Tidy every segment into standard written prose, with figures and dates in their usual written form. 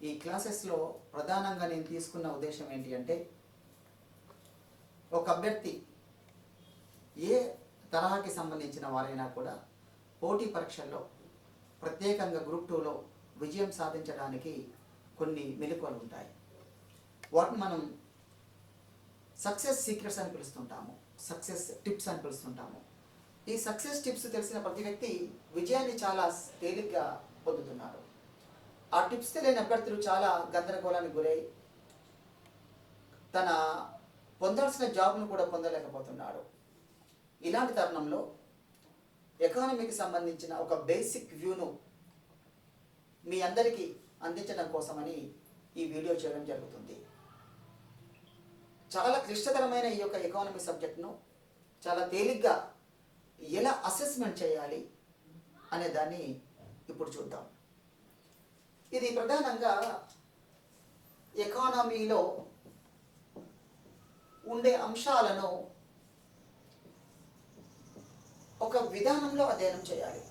ఈ క్లాసెస్లో ప్రధానంగా నేను తీసుకున్న ఉద్దేశం ఏంటి అంటే, ఒక అభ్యర్థి ఏ తరహాకి సంబంధించిన వారైనా కూడా పోటీ పరీక్షల్లో ప్రత్యేకంగా గ్రూప్ 2లో విజయం సాధించడానికి కొన్ని మెలకువలు ఉంటాయి. వాటిని మనం సక్సెస్ సీక్రెట్స్ అని పిలుస్తుంటాము, సక్సెస్ టిప్స్ అని పిలుస్తుంటాము. ఈ సక్సెస్ టిప్స్ తెలిసిన ప్రతి వ్యక్తి విజయాన్ని చాలా తేలిగ్గా పొందుతున్నారు. ఆ టిప్స్ తెలియని అభ్యర్థులు చాలా గందరగోళానికి గురై తన పొందాల్సిన జాబ్ను కూడా పొందలేకపోతున్నాడు. ఇలాంటి తరుణంలో ఎకానమీకి సంబంధించిన ఒక బేసిక్ వ్యూను మీ అందరికీ అందించడం కోసమని ఈ వీడియో చేయడం జరుగుతుంది. చాలా క్లిష్టతరమైన ఈ యొక్క ఎకానమీ సబ్జెక్ట్ను చాలా తేలిగ్గా ఎలా అసెస్మెంట్ చేయాలి అనే దాన్ని ఇప్పుడు చూద్దాం. ఇది ప్రధానంగా ఎకానమీలో ఉండే అంశాలను ఒక విధానంలో అధ్యయనం చేయాలి.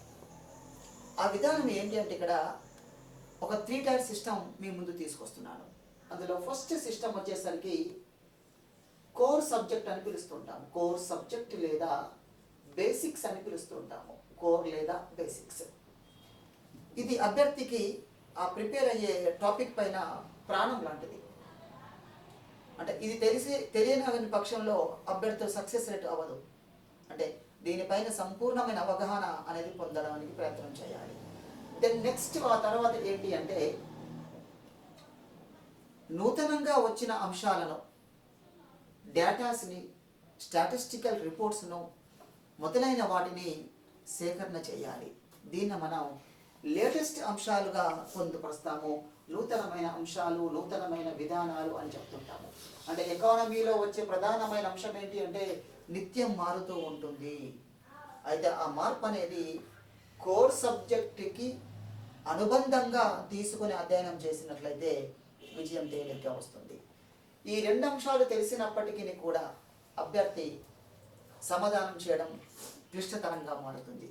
ఆ విధానం ఏంటి అంటే, ఇక్కడ ఒక 3 టైర్ సిస్టమ్ మీ ముందు తీసుకొస్తున్నాను. అందులో ఫస్ట్ సిస్టమ్ వచ్చేసరికి కోర్ సబ్జెక్ట్ అని పిలుస్తుంటాము. కోర్ సబ్జెక్ట్ లేదా బేసిక్స్ అని పిలుస్తుంటాము. కోర్ లేదా బేసిక్స్. ఇది అభ్యర్థికి ఆ ప్రిపేర్ అయ్యే టాపిక్ పైన ప్రాణం లాంటిది. అంటే ఇది తెలియని పక్షంలో అభ్యర్థి సక్సెస్ రేట్ అవ్వదు. అంటే దీనిపైన సంపూర్ణమైన అవగాహన అనేది పొందడానికి ప్రయత్నం చేయాలి. దెన్ నెక్స్ట్ ఆ తర్వాత ఏంటి అంటే, నూతనంగా వచ్చిన అంశాలను, డేటాస్ని, స్టాటిస్టికల్ రిపోర్ట్స్ను మొదలైన వాటిని సేకరణ చేయాలి. దీన్ని మనం లేటెస్ట్ అంశాలుగా పొందుపరుస్తాము. నూతనమైన అంశాలు, నూతనమైన విధానాలు అని చెప్తుంటాము. అంటే ఎకానమీలో వచ్చే ప్రధానమైన అంశం ఏంటి అంటే, నిత్యం మారుతూ ఉంటుంది. అయితే ఆ మార్పు అనేది కోర్ సబ్జెక్టుకి అనుబంధంగా తీసుకుని అధ్యయనం చేసినట్లయితే విజయం తేలిగ్గా వస్తుంది. ఈ 2 అంశాలు తెలిసినప్పటికీ కూడా అభ్యర్థి సమాధానం చేయడం క్లిష్టతరంగా మారుతుంది.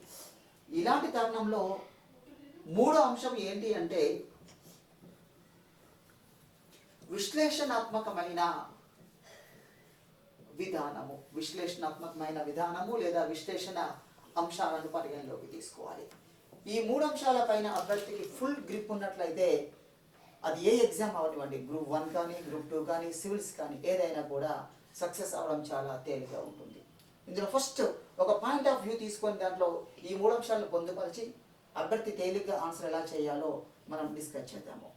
ఇలాంటి తరుణంలో 3వ అంశం ఏంటి అంటే, విశ్లేషణాత్మకమైన విధానము లేదా విశ్లేషణ అంశాలను పరిగణలోకి తీసుకోవాలి. ఈ 3 అంశాలపైన అభ్యర్థికి ఫుల్ గ్రిప్ ఉన్నట్లయితే అది ఏ ఎగ్జామ్ అవనివ్వండి, గ్రూప్ 1 కానీ, గ్రూప్ 2 కానీ, సివిల్స్ కానీ, ఏదైనా కూడా సక్సెస్ అవ్వడం చాలా తేలిగ్గా ఉంటుంది. ఇందులో ఫస్ట్ ఒక పాయింట్ ఆఫ్ వ్యూ తీసుకొని దాంట్లో ఈ 3 అంశాలను పొందుపరిచి అభ్యర్థి తేలిగ్గా ఆన్సర్ ఎలా చేయాలో మనం డిస్కస్ చేద్దాము.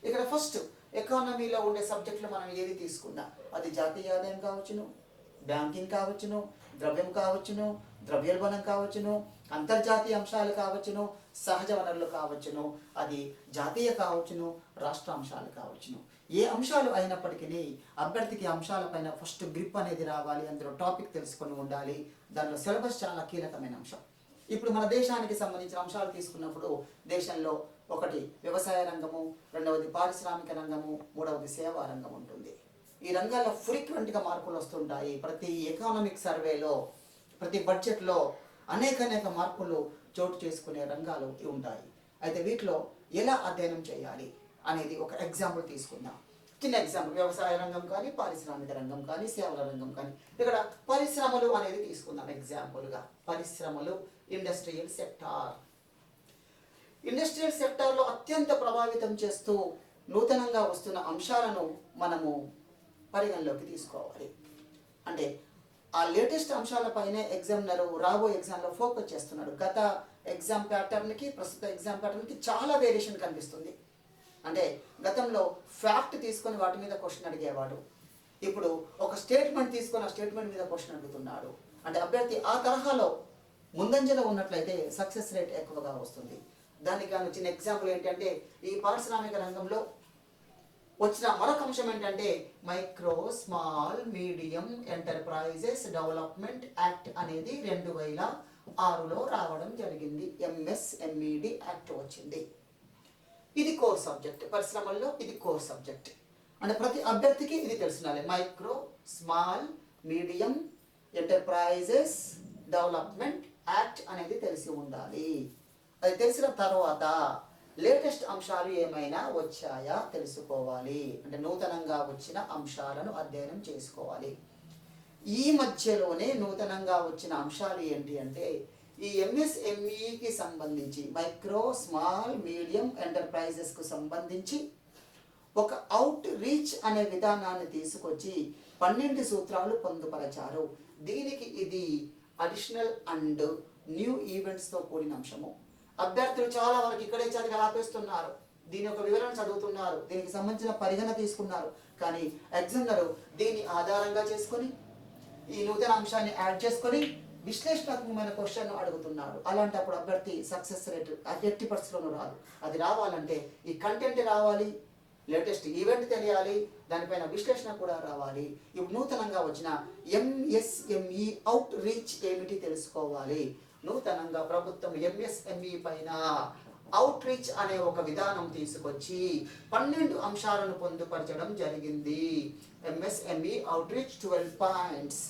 ఇక్కడ ఫస్ట్ ఎకానమీలో ఉండే సబ్జెక్టులు మనం ఏది తీసుకున్నా, అది జాతీయ ఆదాయం కావచ్చును, బ్యాంకింగ్ కావచ్చును, ద్రవ్యం కావచ్చును, ద్రవ్యోల్బణం కావచ్చును, అంతర్జాతీయ అంశాలు కావచ్చును, సహజ వనరులు కావచ్చును, అది జాతీయ కావచ్చును, రాష్ట్ర అంశాలు కావచ్చును. ఏ అంశాలు అయినప్పటికీ అభ్యర్థికి అంశాలపైన ఫస్ట్ గ్రిప్ అనేది రావాలి. అందులో టాపిక్ తెలుసుకొని ఉండాలి. దానిలో సిలబస్ చాలా కీలకమైన అంశం. ఇప్పుడు మన దేశానికి సంబంధించిన అంశాలు తీసుకున్నప్పుడు దేశంలో ఒకటి వ్యవసాయ రంగము, రెండవది పారిశ్రామిక రంగము, మూడవది సేవా రంగం ఉంటుంది. ఈ రంగాల్లో ఫ్రీక్వెంట్గా మార్పులు వస్తుంటాయి. ప్రతి ఎకానమిక్ సర్వేలో, ప్రతి బడ్జెట్లో అనేక మార్పులు చోటు చేసుకునే రంగాలు ఉంటాయి. అయితే వీటిలో ఎలా అధ్యయనం చేయాలి అనేది ఒక ఎగ్జాంపుల్ తీసుకుందాం. చిన్న ఎగ్జాంపుల్, వ్యవసాయ రంగం కానీ, పారిశ్రామిక రంగం కానీ, సేవల రంగం కానీ. ఇక్కడ పరిశ్రమలు అనేది తీసుకుందాం ఎగ్జాంపుల్గా. పరిశ్రమలు, ఇండస్ట్రియల్ సెక్టార్. ఇండస్ట్రియల్ సెక్టార్లో అత్యంత ప్రభావితం చేస్తూ నూతనంగా వస్తున్న అంశాలను మనము పరిగణలోకి తీసుకోవాలి. అంటే ఆ లేటెస్ట్ అంశాలపైనే ఎగ్జామినర్ రాబోయే ఎగ్జామ్లో ఫోకస్ చేస్తున్నాడు. గత ఎగ్జామ్ ప్యాటర్న్కి ప్రస్తుత ఎగ్జామ్ ప్యాటర్న్కి చాలా వేరియేషన్ కనిపిస్తుంది. అంటే గతంలో ఫ్యాక్ట్ తీసుకొని వాటి మీద క్వశ్చన్ అడిగేవాడు, ఇప్పుడు ఒక స్టేట్మెంట్ తీసుకొని ఆ స్టేట్మెంట్ మీద క్వశ్చన్ అడుగుతున్నాడు. అంటే అభ్యర్థి ఆ తరహాలో ముందంజలో ఉన్నట్లయితే సక్సెస్ రేట్ ఎక్కువగా వస్తుంది. దానికి గాను చిన్న ఎగ్జాంపుల్ ఏంటంటే, ఈ పారిశ్రామిక రంగంలో వచ్చిన మరొక అంశం ఏంటంటే, micro small medium enterprises development act అనేది 2006లో రావడం జరిగింది. MSMED యాక్ట్ వచ్చింది. ఇది కోర్ సబ్జెక్ట్. పరిశ్రమల్లో ఇది కోర్ సబ్జెక్ట్. అంటే ప్రతి అభ్యర్థికి ఇది తెలుసుండాలి. Micro small medium enterprises development act అనేది తెలిసి ఉండాలి. అది తెలిసిన తర్వాత లేటెస్ట్ అంశాలు ఏమైనా వచ్చాయా తెలుసుకోవాలి, అంటే నూతనంగా వచ్చిన అంశాలను అధ్యయనం చేసుకోవాలి. ఈ మధ్యలోనే నూతనంగా వచ్చిన అంశాలు ఏంటి అంటే ఈ ఎంఎస్ఎంఈకి సంబంధించి మైక్రో స్మాల్ మీడియం ఎంటర్ప్రైజెస్కు సంబంధించి ఒక అవుట్ రీచ్ అనే విధానాన్ని తీసుకొచ్చి 12 సూత్రాలు పొందుపరచారు. దీనికి ఇది అడిషనల్ అండ్ న్యూ ఈవెంట్స్తో కూడిన అంశము. అభ్యర్థులు చాలా వరకు ఇక్కడే చదివి ఆపేస్తున్నారు, దీని యొక్క వివరణ చదువుతున్నారు, దీనికి సంబంధించిన పరిగణ తీసుకున్నారు. కానీ ఎగ్జామినర్ దీన్ని ఆధారంగా చేసుకొని ఈ నూతన అంశాన్ని యాడ్ చేసుకొని విశ్లేషణాత్మకమైన క్వశ్చన్ అడుగుతున్నాడు. అలాంటప్పుడు అభ్యర్థి సక్సెస్ రేట్ 80% రాదు. అది రావాలంటే ఈ కంటెంట్ రావాలి, లేటెస్ట్ ఈవెంట్ తెలియాలి, దానిపైన విశ్లేషణ కూడా రావాలి. ఇప్పుడు నూతనంగా వచ్చిన ఎంఎస్ఎంఈ అవుట్ రీచ్ ఏమిటి తెలుసుకోవాలి. నూతనంగా ప్రభుత్వం ఎంఎస్ఎంఈ పైన అవుట్ రీచ్ అనే ఒక విధానం తీసుకొచ్చి 12 అంశాలను పొందుపరచడం జరిగింది. MSME out reach 12 points.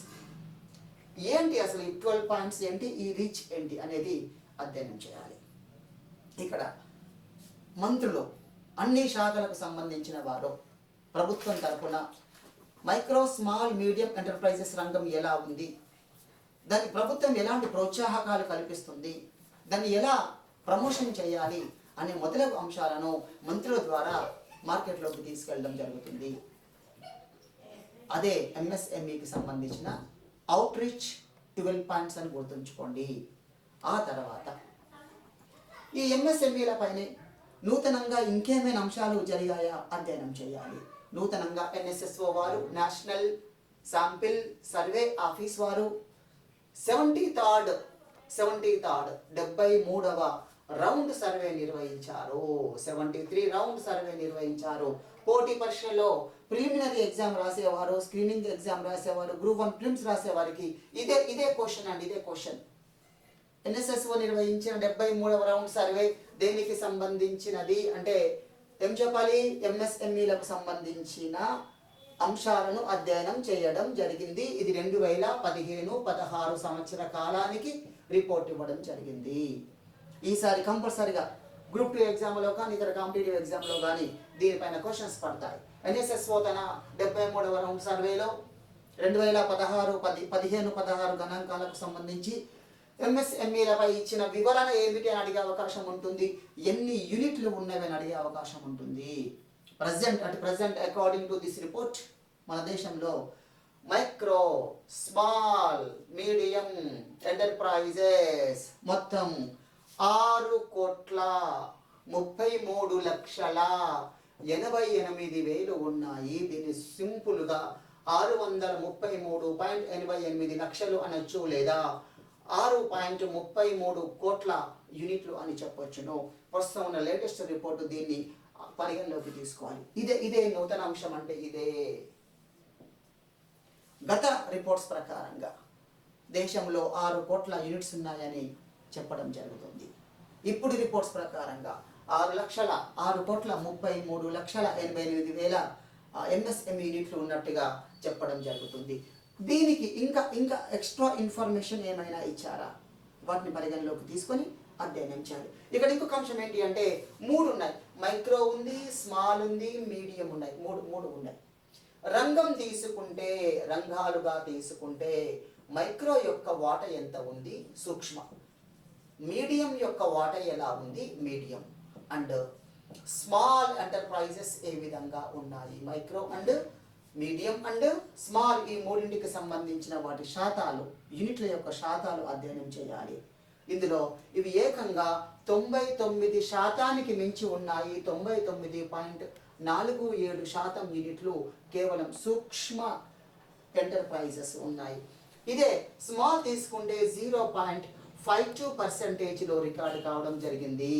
ఏంటి అసలు ఈ 12 పాయింట్స్ ఏంటి, ఈ రీచ్ ఏంటి అనేది అధ్యయనం చేయాలి. ఇక్కడ మంత్రులు అన్ని శాఖలకు సంబంధించిన వారు ప్రభుత్వం తరఫున మైక్రో స్మాల్ మీడియం ఎంటర్ప్రైజెస్ రంగం ఎలా ఉంది, దానికి ప్రభుత్వం ఎలాంటి ప్రోత్సాహకాలు కల్పిస్తుంది, దాన్ని ఎలా ప్రమోషన్ చేయాలి అనే మొదలగు అంశాలను మంత్రుల ద్వారా మార్కెట్లోకి తీసుకెళ్ళడం జరుగుతుంది. అదే ఎంఎస్ఎంఈకి సంబంధించిన అవుట్ రీచ్ 12 పాయింట్స్ అని గుర్తుంచుకోండి. ఆ తర్వాత ఈ ఎంఎస్ఎంఈల పైనే నూతనంగా ఇంకేమైనా అంశాలు జరిగాయా అధ్యయనం చేయాలి. నూతనంగా ఎన్ఎస్ఎస్ఓ వారు, నేషనల్ శాంపిల్ సర్వే ఆఫీస్ వారు 73rd 73వ రౌండ్ సర్వే నిర్వహించారు. 73 రౌండ్ సర్వే నిర్వహించారు. పోటీ పరీక్షల్లో ప్రిలిమినరీ ఎగ్జామ్ రాసేవారు, స్క్రీనింగ్ ఎగ్జామ్ రాసేవారు, గ్రూప్ 1 ప్రిలిమ్స్ రాసేవారికి ఇదే క్వశ్చన్ అండి, ఇదే క్వశ్చన్. ఎన్ఎస్ఎస్ఓ నిర్వహించిన 73వ రౌండ్ సర్వే దేనికి సంబంధించినది అంటే ఏం చెప్పాలి, ఎంఎస్ఎంఈలకు సంబంధించిన అంశాలను అధ్యయనం చేయడం జరిగింది. ఇది 2015-16 సంవత్సర కాలానికి రిపోర్ట్ ఇవ్వడం జరిగింది. ఈసారి కంపల్సరిగా గ్రూప్ 2 ఎగ్జామ్లో కానీ ఇతర కాంపిటేటివ్ ఎగ్జామ్లో కానీ దీనిపైన క్వశ్చన్స్ పడతాయి. ఎన్ఎస్ఎస్ఓ తన 73వ రౌండ్ సర్వేలో 2015-16 గణాంకాలకు సంబంధించి ఎంఎస్ఎంఈలపై ఇచ్చిన వివరణ ఏమిటి అని అడిగే అవకాశం ఉంటుంది. ఎన్ని యూనిట్లు ఉన్నవని అడిగే అవకాశం ఉంటుంది. Present according to this report మన దేశంలో మైక్రో స్మాల్ మీడియం ఎంటర్ప్రైజెస్ మొత్తం 6,33,88,000 ఉన్నాయి. దీన్ని సింపుల్గా 633.88 లక్షలు అనొచ్చు, లేదా 6.33 కోట్ల యూనిట్లు అని చెప్పొచ్చును. ప్రస్తుతం ఉన్న లేటెస్ట్ రిపోర్టు దీన్ని పరిగణలోకి తీసుకోవాలి. ఇదే నూతన అంశం అంటే ఇదే. గత రిపోర్ట్స్ ప్రకారంగా దేశంలో 6 కోట్ల యూనిట్స్ ఉన్నాయని చెప్పడం జరుగుతుంది. ఇప్పుడు రిపోర్ట్స్ ప్రకారంగా 6,33,88,000 ఎంఎస్ఎంఈ యూనిట్లు ఉన్నట్టుగా చెప్పడం జరుగుతుంది. దీనికి ఇంకా ఎక్స్ట్రా ఇన్ఫర్మేషన్ ఏమైనా ఇచ్చారా, వాటిని పరిగణలోకి తీసుకొని అధ్యయనం చేయాలి. ఇక్కడ ఇంకొక అంశం ఏంటి అంటే 3 ఉన్నాయి. మైక్రో ఉంది, స్మాల్ ఉంది, మీడియం ఉన్నాయి. మూడు ఉన్నాయి. రంగాలుగా తీసుకుంటే మైక్రో యొక్క వాటా ఎంత ఉంది, సూక్ష్మ. మీడియం యొక్క వాటా ఎలా ఉంది, మీడియం. అండ్ స్మాల్ ఎంటర్ప్రైజెస్ ఏ విధంగా ఉన్నాయి, micro and medium and small. ఈ మూడింటికి సంబంధించిన వాటి శాతాలు, యూనిట్ల యొక్క శాతాలు అధ్యయనం చేయాలి. ఇందులో ఇవి ఏకంగా 99% మించి ఉన్నాయి. 99.47% యూనిట్లు కేవలం సూక్ష్మ ఎంటర్ప్రైజెస్ ఉన్నాయి. ఇదే స్మాల్ తీసుకుంటే 0.52%లో రికార్డు కావడం జరిగింది.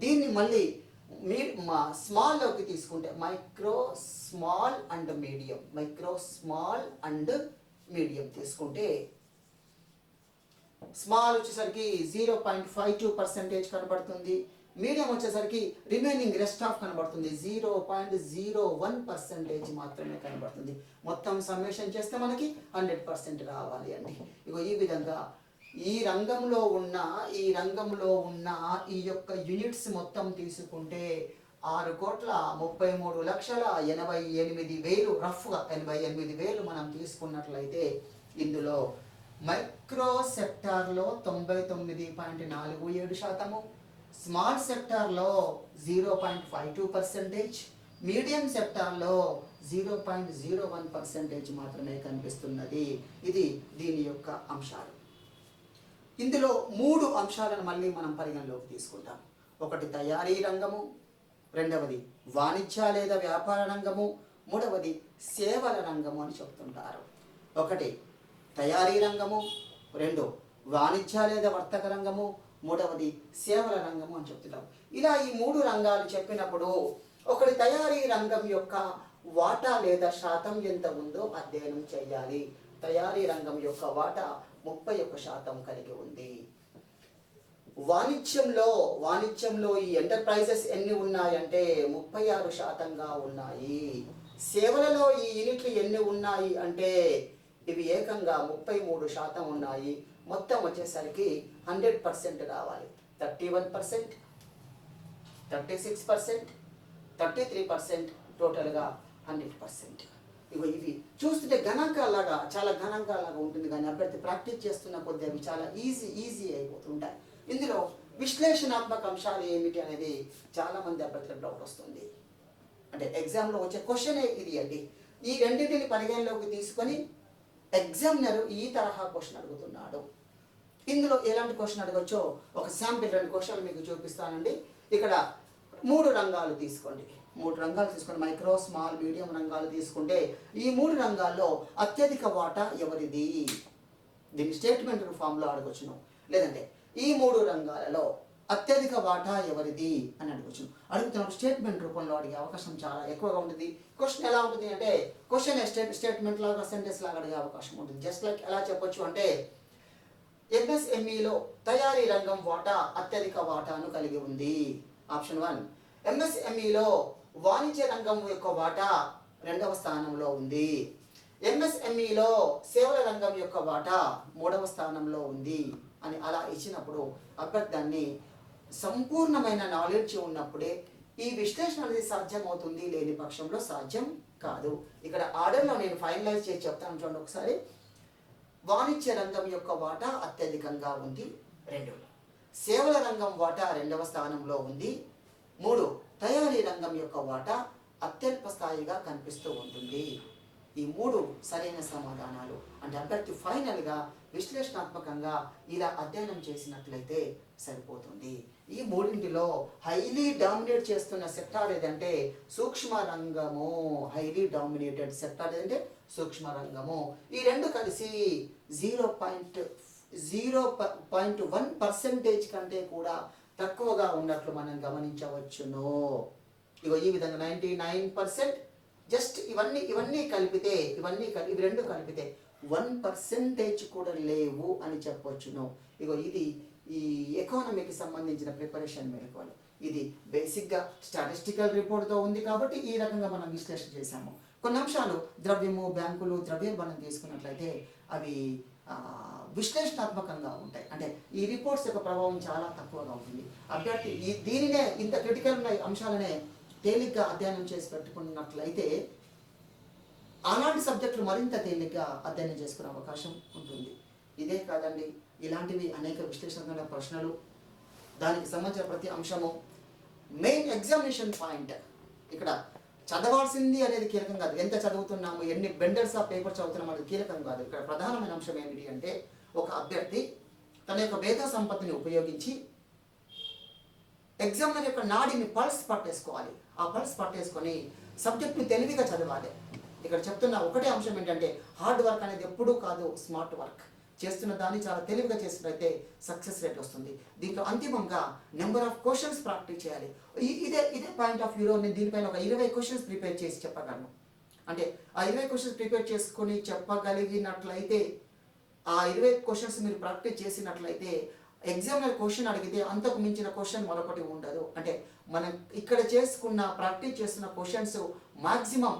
దీన్ని మళ్ళీ స్మాల్లోకి తీసుకుంటే మైక్రో స్మాల్ అండ్ మీడియం తీసుకుంటే స్మాల్ వచ్చేసరికి 0.52% కనబడుతుంది. మీడియం వచ్చేసరికి రిమైనింగ్ రెస్ట్ ఆఫ్ కనబడుతుంది, 0.01% మాత్రమే కనబడుతుంది. మొత్తం సమ్మేషన్ చేస్తే మనకి 100% రావాలి అండి. ఇగో ఈ విధంగా ఈ రంగంలో ఉన్న ఈ యొక్క యూనిట్స్ మొత్తం తీసుకుంటే 6,33,88,000 రఫ్గా 88,000 మనం తీసుకున్నట్లయితే ఇందులో మైక్రో సెక్టార్లో 99.47%, స్మాల్ సెక్టార్లో 0.52%, మీడియం సెక్టార్లో 0.01% మాత్రమే కనిపిస్తున్నది. ఇది దీని యొక్క అంశాలు. ఇందులో 3 అంశాలను మళ్ళీ మనం పరిగణలోకి తీసుకుంటాం. ఒకటి తయారీ రంగము, రెండవది వాణిజ్య లేదా వ్యాపార రంగము, మూడవది సేవల రంగము అని చెప్తుంటారు. ఒకటి తయారీ రంగము, రెండు వాణిజ్య లేదా వర్తక రంగము, మూడవది సేవల రంగము అని చెప్తున్నాం. ఇలా ఈ 3 రంగాలు చెప్పినప్పుడు ఒకటి తయారీ రంగం యొక్క వాటా లేదా శాతం ఎంత ఉందో అధ్యయనం చేయాలి. తయారీ రంగం యొక్క వాటా 31% కలిగి ఉంది. వాణిజ్యంలో ఈ ఎంటర్ప్రైజెస్ ఎన్ని ఉన్నాయంటే 36%గా ఉన్నాయి. సేవలలో ఈ యూనిట్లు ఎన్ని ఉన్నాయి అంటే ఇవి ఏకంగా 33% ఉన్నాయి. మొత్తం వచ్చేసరికి 100% రావాలి. 31%, 36%, 33%, టోటల్గా 100%. ఇవి చూస్తుంటే గణాంకాలాగా చాలా గణాంకాలాగా ఉంటుంది, కానీ అభ్యర్థి ప్రాక్టీస్ చేస్తున్న కొద్దీ అవి చాలా ఈజీ అయిపోతుంటాయి. ఇందులో విశ్లేషణాత్మక అంశాలు ఏమిటి అనేది చాలామంది అభ్యర్థులకు డౌట్ వస్తుంది. అంటే ఎగ్జామ్లో వచ్చే క్వశ్చనే ఇది అండి. ఈ రెండింటిని పరిగణలోకి తీసుకొని ఎగ్జామినర్ ఈ తరహా క్వశ్చన్ అడుగుతున్నాడు. ఇందులో ఎలాంటి క్వశ్చన్ అడగచ్చో ఒక శాంపిల్ 2 క్వశ్చన్లు మీకు చూపిస్తానండి. ఇక్కడ 3 రంగాలు తీసుకోండి. 3 రంగాలు తీసుకొని మైక్రో, స్మాల్, మీడియం రంగాలు తీసుకుంటే ఈ 3 రంగాల్లో అత్యధిక వాటా ఎవరిది? దీన్ని స్టేట్మెంట్ ఫామ్లో అడగొచ్చును. లేదంటే ఈ 3 రంగాలలో అత్యధిక వాటా ఎవరిది అని అడుగుతున్నప్పుడు స్టేట్మెంట్ రూపంలో అడిగే అవకాశం చాలా ఎక్కువగా ఉంటుంది. క్వశ్చన్ ఎలా ఉంటుంది అంటే క్వశ్చన్ స్టేట్మెంట్ లాగా సెంటెన్స్ లాగా అడిగే అవకాశం ఉంటుంది. జస్ట్ లైక్ ఎలా చెప్పొచ్చు అంటే ఎంఎస్ఎంఈలో తయారీ రంగం వాటా అత్యధిక వాటాను కలిగి ఉంది. ఆప్షన్ 1. ఎంఎస్ఎంఈలో వాణిజ్య రంగం యొక్క వాటా 2వ స్థానంలో ఉంది. ఎంఎస్ఎంఈలో సేవల రంగం యొక్క వాటా 3వ స్థానంలో ఉంది అని అలా ఇచ్చినప్పుడు అభ్యర్థాన్ని సంపూర్ణమైన నాలెడ్జ్ ఉన్నప్పుడే ఈ విశ్లేషణ అనేది సాధ్యమవుతుంది. లేని పక్షంలో సాధ్యం కాదు. ఇక్కడ ఆర్డర్లో నేను ఫైనలైజ్ చేసి చెప్తాను చూడండి ఒకసారి. వాణిజ్య రంగం యొక్క వాటా అత్యధికంగా ఉంది 2. సేవల రంగం వాటా 2వ స్థానంలో ఉంది 3. తయారీ రంగం యొక్క వాటా అత్యల్ప స్థాయిగా కనిపిస్తూ ఉంటుంది. ఈ 3 సరైన సమాధానాలు. అంటే అభ్యర్థి ఫైనల్గా విశ్లేషణాత్మకంగా ఇలా అధ్యయనం చేసినట్లయితే సరిపోతుంది. ఈ 3 హైలీ డామినేట్ చేస్తున్న సెక్టార్ ఏదంటే సూక్ష్మ రంగము. హైలీ డామినేటెడ్ సెక్టార్ ఏదంటే సూక్ష్మ రంగము. ఈ 2 కలిసి 0.01% కంటే కూడా తక్కువగా ఉన్నట్లు మనం గమనించవచ్చును. ఈ విధంగా 99% జస్ట్ ఇవన్నీ కలిపితే ఇవి 2 కలిపితే 1% కూడా లేవు అని చెప్పొచ్చును. ఇది ఈ ఎకానమీకి సంబంధించిన ప్రిపరేషన్ మెలకువలు. ఇది బేసిక్గా స్టాటిస్టికల్ రిపోర్ట్తో ఉంది కాబట్టి ఈ రకంగా మనం విశ్లేషణ చేశాము. కొన్ని అంశాలు ద్రవ్యము, బ్యాంకులు, ద్రవ్యోల్బణం తీసుకున్నట్లయితే అవి విశ్లేషణాత్మకంగా ఉంటాయి. అంటే ఈ రిపోర్ట్స్ యొక్క ప్రభావం చాలా తక్కువగా ఉంటుంది. అభ్యర్థి దీనినే ఇంత క్రిటికల్ ఉన్న అంశాలనే తేలిగ్గా అధ్యయనం చేసి పెట్టుకున్నట్లయితే అలాంటి సబ్జెక్టులు మరింత తేలిగ్గా అధ్యయనం చేసుకునే అవకాశం ఉంటుంది. ఇదే కాదండి, ఇలాంటివి అనేక విశ్లేషణాత్మక ప్రశ్నలు, దానికి సంబంధించిన ప్రతి అంశము మెయిన్ ఎగ్జామినేషన్ పాయింట్. ఇక్కడ చదవాల్సింది అనేది కీలకం కాదు, ఎంత చదువుతున్నాము, ఎన్ని బెండర్స్ ఆఫ్ పేపర్ చదువుతున్నాము అనేది కీలకం కాదు. ఇక్కడ ప్రధానమైన అంశం ఏమిటి అంటే ఒక అభ్యర్థి తన యొక్క మేధా సంపత్తిని ఉపయోగించి ఎగ్జామినర్ యొక్క నాడిని పల్స్ పట్టేసుకోవాలి. ఆ పల్స్ పట్టేసుకొని సబ్జెక్ట్ని తెలివిగా చదవాలి. ఇక్కడ చెప్తున్న ఒకటే అంశం ఏంటంటే హార్డ్ వర్క్ అనేది ఎప్పుడూ కాదు, స్మార్ట్ వర్క్. చేస్తున్న దాన్ని చాలా తెలివిగా చేసినట్లయితే సక్సెస్ రేట్ వస్తుంది. దీంట్లో అంతిమంగా నెంబర్ ఆఫ్ క్వశ్చన్స్ ప్రాక్టీస్ చేయాలి. ఇదే పాయింట్ ఆఫ్ వ్యూలో నేను దీనిపైన ఒక 20 క్వశ్చన్స్ ప్రిపేర్ చేసి చెప్పగలను. అంటే ఆ 20 క్వశ్చన్స్ ప్రిపేర్ చేసుకొని చెప్పగలిగినట్లయితే, ఆ 20 క్వశ్చన్స్ మీరు ప్రాక్టీస్ చేసినట్లయితే ఎగ్జామినర్ క్వశ్చన్ అడిగితే అంతకు మించిన క్వశ్చన్ మరొకటి ఉండదు. అంటే మనం ఇక్కడ ప్రాక్టీస్ చేస్తున్న questions maximum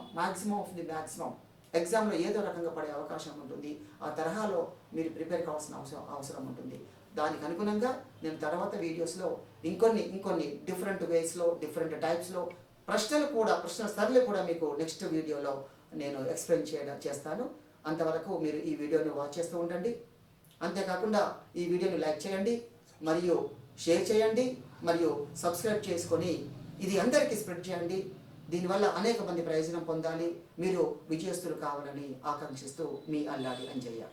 of the maximum ఎగ్జామ్లో ఏదో రకంగా పడే అవకాశం ఉంటుంది. ఆ తరహాలో మీరు ప్రిపేర్ కావాల్సిన అవసరం ఉంటుంది. దానికి అనుగుణంగా నేను తర్వాత వీడియోస్లో ఇంకొన్ని డిఫరెంట్ వేస్లో, డిఫరెంట్ టైప్స్లో ప్రశ్న సరళి కూడా మీకు నెక్స్ట్ వీడియోలో నేను ఎక్స్ప్లెయిన్ చేస్తాను. అంతవరకు మీరు ఈ వీడియోని వాచ్ చేస్తూ ఉండండి. అంతేకాకుండా ఈ వీడియోని లైక్ చేయండి, మరియు షేర్ చేయండి, మరియు సబ్స్క్రైబ్ చేసుకొని ఇది అందరికీ స్ప్రెడ్ చేయండి. దీనివల్ల అనేక మంది ప్రయోజనం పొందాలి. మీరు విజయస్తులు కావాలని ఆకాంక్షిస్తూ మీ అల్లాడి అంజయ్య.